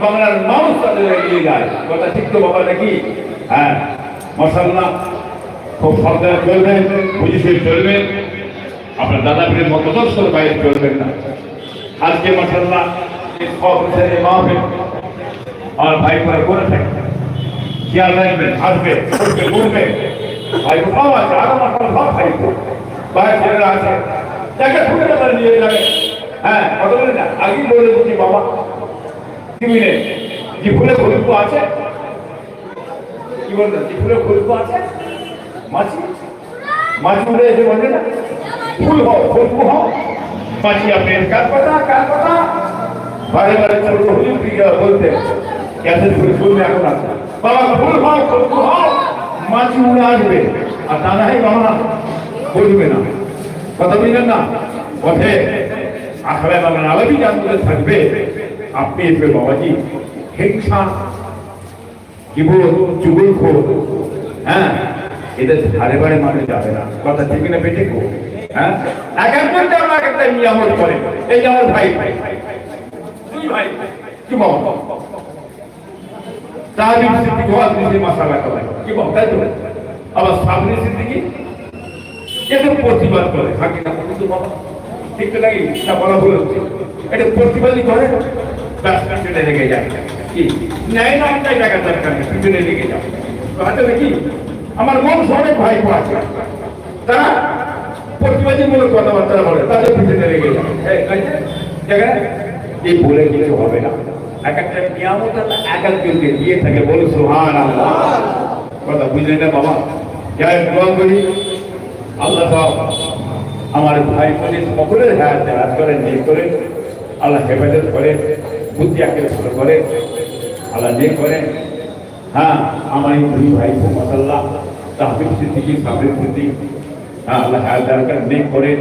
বাংলার মানুষ তাদের এগিয়ে যায়। কথা ঠিক তো বাবা নাকি? হ্যাঁ, মাশাআল্লাহ, খুব সাবধানে চলবেন, বুঝে চলবেন। আপনার দাদা পীরের মতদর্শের বাইরে চলবেন না। আজকে মাশাআল্লাহ মাহফিল আর ভাই ভাই করে থাকে, খেয়াল রাখবেন, আসবে ঘুরবে ভাই সব আছে, আরো মাসাল সব ভাই ভাই ছেলেরা আছে, যাকে ফুটে তারা নিয়ে যাবে। হ্যাঁ, কথা বলে না, আগেই বলে দিচ্ছি বাবা, টিভিনে যে ফুলে খুলবো আছে, কি বলবেন, যে ফুলে খুলবো আছে, মাছি মাছি উড়ে এসে বলবে না ফুল হও, খুলবো হও, মাছি আপনি কার কথা বারে বারে চলবো হুজুর বলতে ক্যাসেট ফুল ফুলবে এখন আছে বাবা, ফুল হও, খুলবো হও, মাছি উড়ে আসবে, আর তা নাই বাবা বলবে না। কথা বুঝলেন না? পথে আখড়ায় বাংলা আলাপি জানতে থাকবে। আপনি এসবে বাবাজি হিংসা, কিবোধ, চুগলখোর, হ্যাঁ, এদের ধারে বারে মানুষ যাবে না। কথা ঠিক না বেটে কো? হ্যাঁ, এক একজন যেমন এক একটা নিয়ামত করে। এই যে আমার ভাই দুই ভাই কি বাবা তাহাবিব সিদ্দিক ওয়াজ দিতে মাশাআল্লাহ করে কি বাবা, তাই তো? আবার সাবরি সিদ্দিকী এদের প্রতিবাদ করে, হাকি না কিন্তু বাবা ঠিক তো নাকি? না বলা ভুল হচ্ছে, এটা প্রতিবাদই করে, পিছনে লেগে যায়। কি ন্যায় না অন্যায় টাকা দরকার নেই, পিছনে লেগে যায়। হয়তো নাকি আমার মন অনেক ভাই আছে, তারা প্রতিবাদীমূলক কথাবার্তা বলে, তাদের পিছনে লেগে যায়। এই বলে কিছু হবে না। এক একটা নিয়ামত এক একজনকে দিয়ে থাকে, বলে সুবহানাল্লাহ। কথা বুঝলেন না বাবা? যাই দোয়া করি আল্লাহ সব আমার ভাই বোনের সকলের হায়াত করে, নিয়ে করে আল্লাহ হেফাজত করে, বুদ্ধি আঁকের করে আল্লাহ নিয়ে করেন। হ্যাঁ, আমার এই দুই ভাই মাশাআল্লাহ তাহবিব সিদ্দিকী, সাবরির সিদ্দিক, হ্যাঁ, আল্লাহ হায়াত নিয়ে করেন।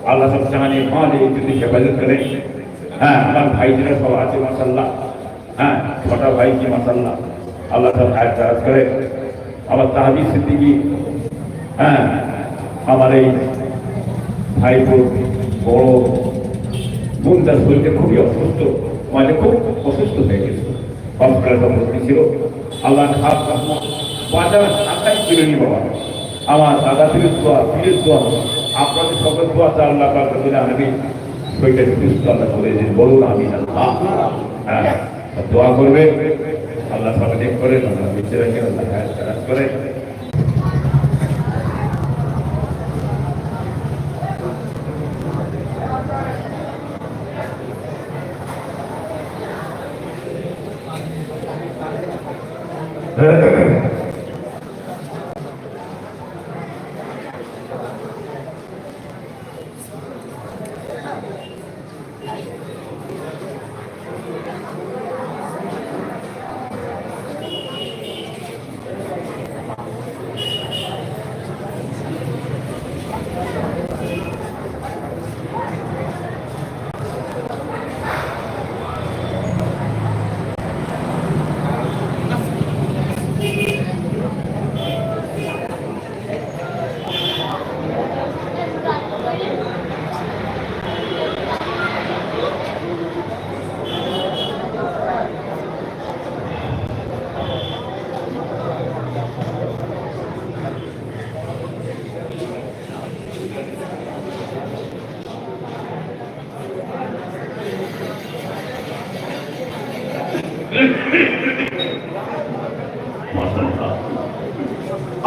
আল্লাহ সব জানে ভালো যদি হেফাজত করেন। হ্যাঁ, আমার ভাই যারা সব আছে মাশাআল্লাহ, হ্যাঁ, ছোটা ভাই কি মাশাআল্লাহ আল্লাহ সব হায়াত করে। আমার তাহবিব সিদ্দিকী, হ্যাঁ, আমার এই ভাই বোন বড় বোন তার শরীরটা খুবই অসুস্থ, মানে খুব অসুস্থ হয়ে গেছে, হসপিটালে ভর্তি ছিল। আল্লাহ খাস বাজার টাকাই ছিল নি বাবা। আমার দাদা পীরের দোয়া আপনাদের সকল দোয়াতে আল্লাহ পাকের আমি শরীরটা সুস্থ আল্লাহ করে দিন, বলুন আমি আল্লাহ। হ্যাঁ, দোয়া করবে আল্লাহ সবাই দেখ করেন, আল্লাহ বেঁচে রাখেন, আল্লাহ হায়াত করে।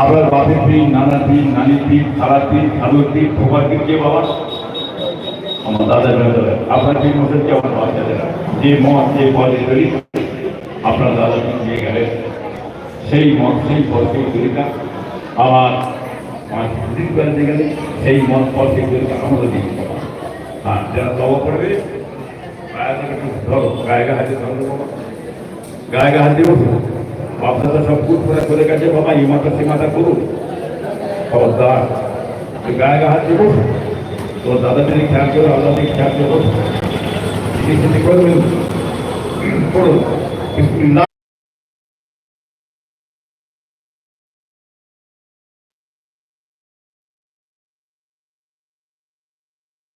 আপনার বাপের পীর, নানার পীর, নানির পীর, খালার পীর, খালুর পীর, খোকার পীর কে বাবা? আমার দাদার বেলা আপনার পীর মধ্যে কে? আমার বাচ্চাদেরা যে মত, যে পদে তৈরি আপনার দাদা পীর দিয়ে গেলেন, সেই মত, সেই পদ, সেই তরিকা আমার করতে গেলে সেই মত, পদ, সেই তরিকা আমাদের দিকে বাবা। হ্যাঁ, যারা দবা পড়বে ধরো, গায়ে হাতে ধরো বাবা, গায়ে হাত দিব। আপনারা সব কুট করে গেছে বাবা, এই মাথা সে মাথা করুন, খবরদার গায়ে হাত দিব। তো দাদা যদি খেয়াল করো, আল্লাহ দিকে খেয়াল করো, করবেন করুন।